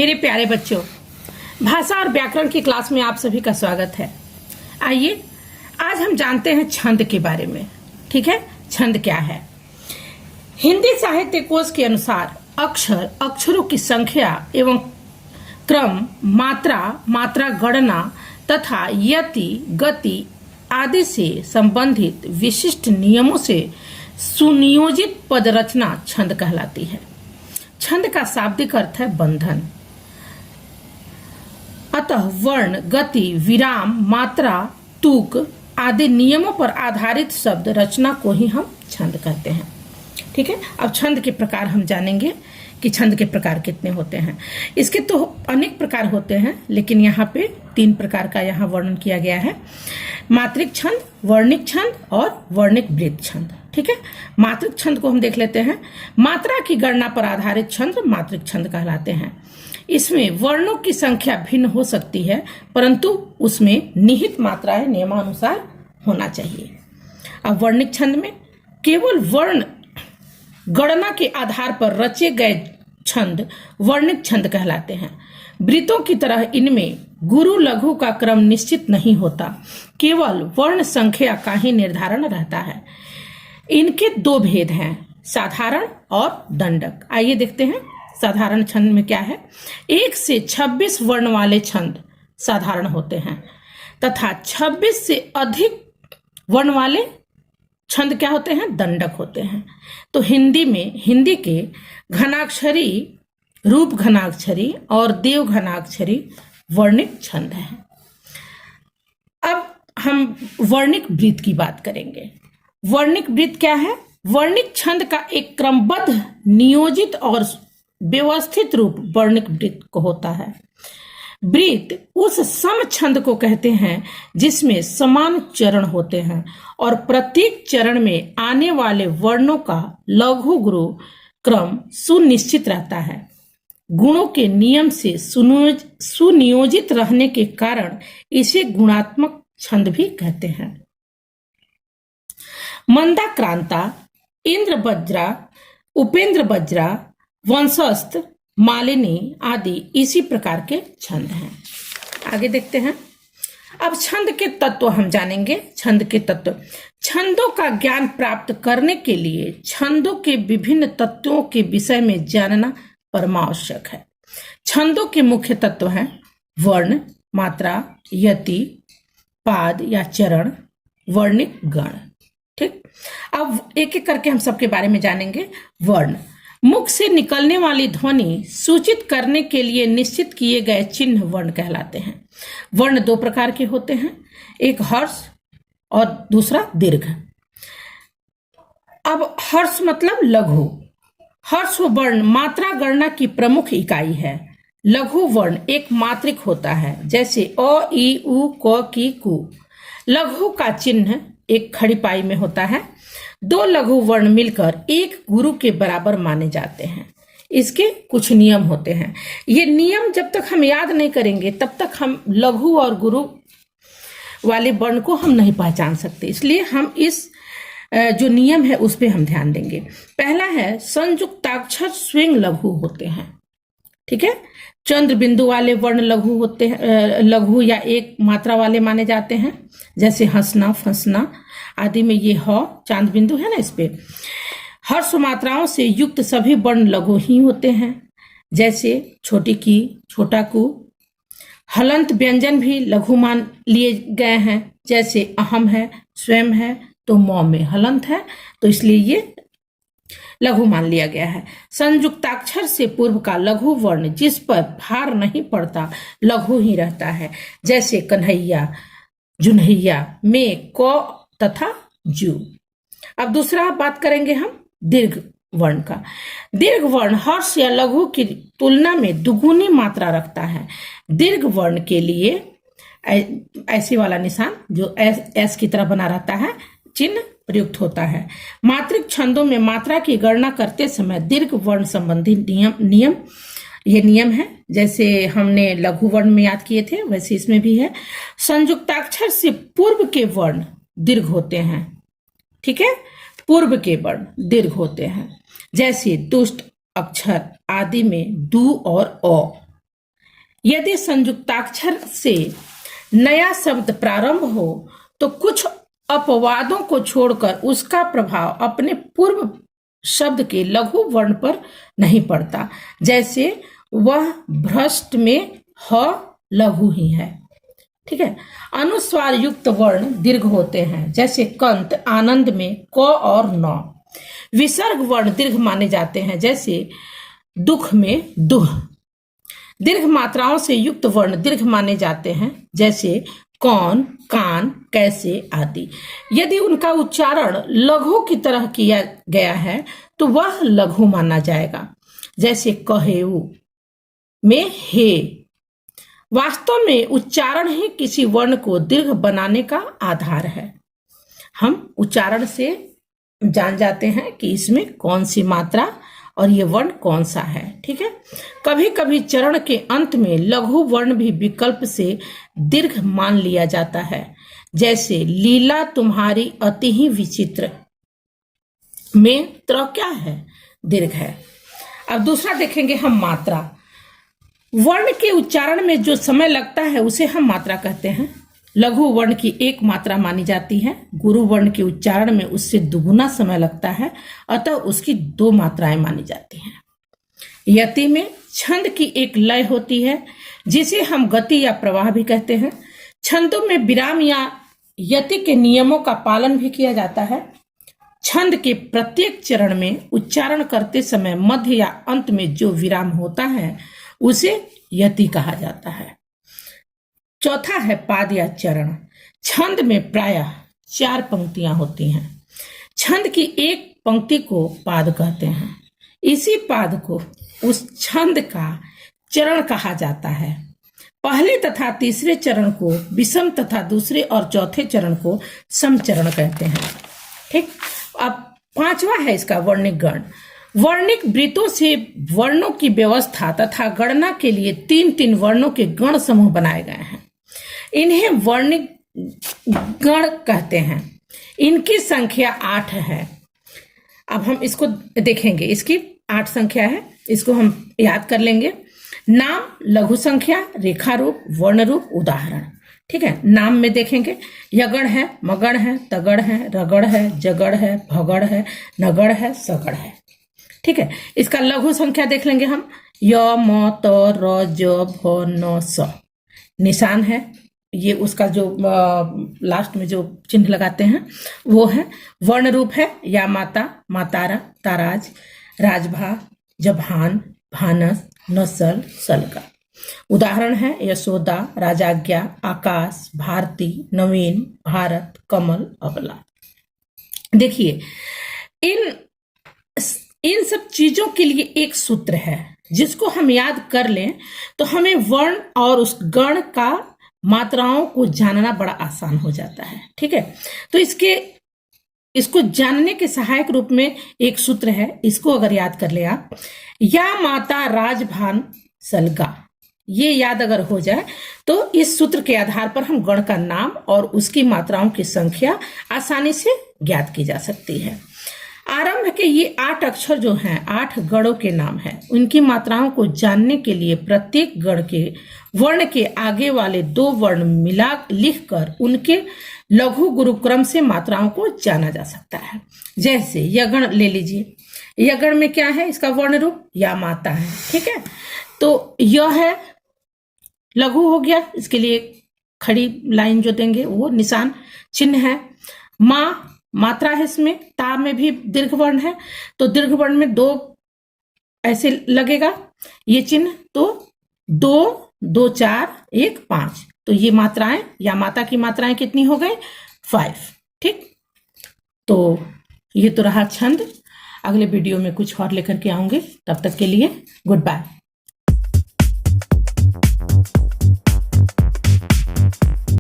मेरे प्यारे बच्चों, भाषा और व्याकरण की क्लास में आप सभी का स्वागत है। आइए आज हम जानते हैं छंद के बारे में। ठीक है, छंद क्या है? हिंदी साहित्य कोश के अनुसार अक्षर, अक्षरों की संख्या एवं क्रम, मात्रा गणना तथा यति, गति आदि से संबंधित विशिष्ट नियमों से सुनियोजित पद रचना छंद कहलाती है। छंद का शाब्दिक अर्थ है बंधन। अतः वर्ण, गति, विराम, मात्रा, तुक आदि नियमों पर आधारित शब्द रचना को ही हम छंद कहते हैं। ठीक है, अब छंद के प्रकार हम जानेंगे कि छंद के प्रकार कितने होते हैं। इसके तो अनेक प्रकार होते हैं, लेकिन यहाँ पे 3 प्रकार का यहाँ वर्णन किया गया है: मात्रिक छंद, वर्णिक छंद और वर्णिक वृत्त छंद। ठीक है, मात्रिक छंद को हम देख लेते हैं। मात्रा की गणना पर आधारित छंद मात्रिक छंद कहलाते हैं। इसमें वर्णों की संख्या भिन्न हो सकती है, परंतु उसमें निहित मात्राएं नियमानुसार होना चाहिए। अब वर्णिक छंद में केवल वर्ण गणना के आधार पर रचे गए छंद वर्णिक छंद कहलाते हैं। वृत्तों की तरह इनमें गुरु लघु का क्रम निश्चित नहीं होता, केवल वर्ण संख्या का ही निर्धारण रहता है। इनके 2 भेद हैं, साधारण और दंडक। आइए देखते हैं साधारण छंद में क्या है। 1 से 26 वर्ण वाले छंद साधारण होते हैं तथा 26 से अधिक वर्ण वाले छंद क्या होते हैं? दंडक होते हैं। तो हिंदी के घनाक्षरी, रूप घनाक्षरी और देव घनाक्षरी वर्णिक छंद हैं। अब हम वर्णिक वृत्त की बात करेंगे। वर्णिक वृत्त क्या है? वर्णिक छंद का एक क्रमबद्ध, नियोजित और व्यवस्थित रूप वर्णिक वृत्त को होता है। वृत्त उस सम छंद को कहते हैं जिसमें समान चरण होते हैं और प्रत्येक चरण में आने वाले वर्णों का लघु गुरु क्रम सुनिश्चित रहता है। गुणों के नियम से सुनियोजित रहने के कारण इसे गुणात्मक छंद भी कहते हैं। मंदाक्रांता, इंद्र वज्रा, उपेंद्र वज्रा, वंशस्थ, मालिनी आदि इसी प्रकार के छंद हैं। आगे देखते हैं। अब छंद के तत्व हम जानेंगे। छंद के तत्व, छंदों का ज्ञान प्राप्त करने के लिए छंदों के विभिन्न तत्वों के विषय में जानना परमावश्यक है। छंदों के मुख्य तत्व हैं वर्ण, मात्रा, यति, पाद या चरण, वर्णिक, गण। ठीक, अब एक एक करके हम सबके बारे में जानेंगे। वर्ण, मुख से निकलने वाली ध्वनि सूचित करने के लिए निश्चित किए गए चिन्ह वर्ण कहलाते हैं। वर्ण 2 प्रकार के होते हैं, एक हर्ष और दूसरा दीर्घ। अब हर्ष मतलब लघु। हर्ष वर्ण मात्रा गणना की प्रमुख इकाई है। लघु वर्ण एक मात्रिक होता है, जैसे अ, ई, उ, क, की, कु। लघु का चिन्ह एक खड़ी पाई में होता है। 2 लघु वर्ण मिलकर एक गुरु के बराबर माने जाते हैं। इसके कुछ नियम होते हैं। ये नियम जब तक हम याद नहीं करेंगे तब तक हम लघु और गुरु वाले वर्ण को हम नहीं पहचान सकते। इसलिए हम इस जो नियम है उस पे हम ध्यान देंगे। पहला है संयुक्ताक्षर स्वयं लघु होते हैं। ठीक है, चंद्र बिंदु वाले वर्ण लघु होते हैं, लघु या एक मात्रा वाले माने जाते हैं, जैसे हंसना, फंसना आदि में ये ह चांद बिंदु है ना, इस पे। हर्ष मात्राओं से युक्त सभी वर्ण लघु ही होते हैं, जैसे छोटी की, छोटा कु। हलंत व्यंजन भी लघु मान लिए गए हैं, जैसे अहम है, स्वयं है, तो मौ में हलंत है, तो इसलिए ये लघु मान लिया गया है। संयुक्ताक्षर से पूर्व का लघु वर्ण जिस पर भार नहीं पड़ता लघु ही रहता है, जैसे कन्हैया, जुन्हैया में क तथा जू। अब दूसरा बात करेंगे हम दीर्घ वर्ण का। दीर्घ वर्ण हर्ष या लघु की तुलना में दुगुनी मात्रा रखता है। दीर्घ वर्ण के लिए ऐसे वाला निशान जो एस की तरह बना रहता है चिन्ह प्रयुक्त होता है। मात्रिक छंदों में मात्रा की गणना करते समय दीर्घ वर्ण संबंधी नियम है, जैसे हमने लघु वर्ण में याद किए थे वैसे इसमें भी है। संयुक्ताक्षर से पूर्व के वर्ण दीर्घ होते हैं। ठीक है, पूर्व के वर्ण दीर्घ होते हैं, जैसे दुष्ट अक्षर आदि में दू और अ। यदि संयुक्ताक्षर से नया शब्द प्रारंभ हो तो कुछ अपवादों को छोड़कर उसका प्रभाव अपने पूर्व शब्द के लघु वर्ण पर नहीं पड़ता। जैसे वह भ्रष्ट में ह लघु ही है। ठीक है। अनुस्वार युक्त वर्ण दीर्घ होते हैं, जैसे कंत आनंद में क और न। विसर्ग वर्ण दीर्घ माने जाते हैं, जैसे दुख में दुह। दीर्घ मात्राओं से युक्त वर्ण दीर्घ माने जाते हैं, जैसे कौन, कान, कैसे आदि। यदि उनका उच्चारण लघु की तरह किया गया है तो वह लघु माना जाएगा, जैसे कहेऊ में हे। वास्तव में उच्चारण ही किसी वर्ण को दीर्घ बनाने का आधार है। हम उच्चारण से जान जाते हैं कि इसमें कौन सी मात्रा और ये वर्ण कौन सा है। ठीक है। कभी कभी चरण के अंत में लघु वर्ण भी विकल्प से दीर्घ मान लिया जाता है, जैसे लीला तुम्हारी अति ही विचित्र में त्र क्या है, दीर्घ है। अब दूसरा देखेंगे हम मात्रा। वर्ण के उच्चारण में जो समय लगता है उसे हम मात्रा कहते हैं। लघु वर्ण की एक मात्रा मानी जाती है। गुरु वर्ण के उच्चारण में उससे दुगुना समय लगता है, अतः उसकी 2 मात्राएं मानी जाती हैं। यति में छंद की एक लय होती है, जिसे हम गति या प्रवाह भी कहते हैं। छंदों में विराम या यति के नियमों का पालन भी किया जाता है। छंद के प्रत्येक चरण में उच्चारण करते समय मध्य या अंत में जो विराम होता है उसे यति कहा जाता है। चौथा है पाद या चरण। छंद में प्रायः 4 पंक्तियां होती हैं। छंद की एक पंक्ति को पाद कहते हैं। इसी पाद को उस छंद का चरण कहा जाता है। पहले तथा तीसरे चरण को विषम तथा दूसरे और चौथे चरण को सम चरण कहते हैं। ठीक। अब 5वां है इसका वर्णिक गण। वर्णिक वृत्तों से वर्णों की व्यवस्था तथा गणना के लिए 3-3 वर्णों के गण समूह बनाए गए हैं। इन्हें वर्णिक गण कहते हैं। इनकी संख्या 8 है। अब हम इसको देखेंगे। इसकी 8 संख्या है, इसको हम याद कर लेंगे। नाम, लघु संख्या, रेखा रूप, वर्ण रूप, उदाहरण। ठीक है। नाम में देखेंगे यगण है, मगण है, तगड़ है, रगड़ है, जगड़ है, भगड़ है, नगड़ है, सगड़ है। ठीक है। इसका लघु संख्या देख लेंगे हम। य, म, त, र, ज, भ, न, स। निशान है, ये उसका जो लास्ट में जो चिन्ह लगाते हैं वो है। वर्ण रूप है या माता, मातारा, ताराज, राजभा, जभान, भानस, नसल, सलका। उदाहरण है यशोदा, राजाज्ञा, आकाश, भारती, नवीन, भारत, कमल, अबला। देखिए इन सब चीजों के लिए एक सूत्र है, जिसको हम याद कर लें तो हमें वर्ण और उस गण का मात्राओं को जानना बड़ा आसान हो जाता है। ठीक है। तो इसको जानने के सहायक रूप में एक सूत्र है, इसको अगर याद कर ले आप, या माता राजभान सलगा, ये याद अगर हो जाए तो इस सूत्र के आधार पर हम गण का नाम और उसकी मात्राओं की संख्या आसानी से ज्ञात की जा सकती है। आरंभ के ये 8 अक्षर जो हैं 8 गणों के नाम हैं। उनकी मात्राओं को जानने के लिए प्रत्येक गण के वर्ण के आगे वाले 2 वर्ण मिला लिखकर उनके लघु गुरुक्रम से मात्राओं को जाना जा सकता है। जैसे यगण ले लीजिए। यगण में क्या है, इसका वर्ण रूप या माता है। ठीक है। तो यह है लघु हो गया, इसके लिए खड़ी लाइन जो देंगे वो निशान चिन्ह है। माँ मात्रा है, इसमें ता में भी दीर्घ वर्ण है, तो दीर्घ वर्ण में 2 ऐसे लगेगा ये चिन्ह। तो 2, 2, 4, 1, 5। तो ये मात्राएं या माता की मात्राएं कितनी हो गई, 5। ठीक। तो ये तो रहा छंद। अगले वीडियो में कुछ और लेकर के आऊंगे। तब तक के लिए गुड बाय।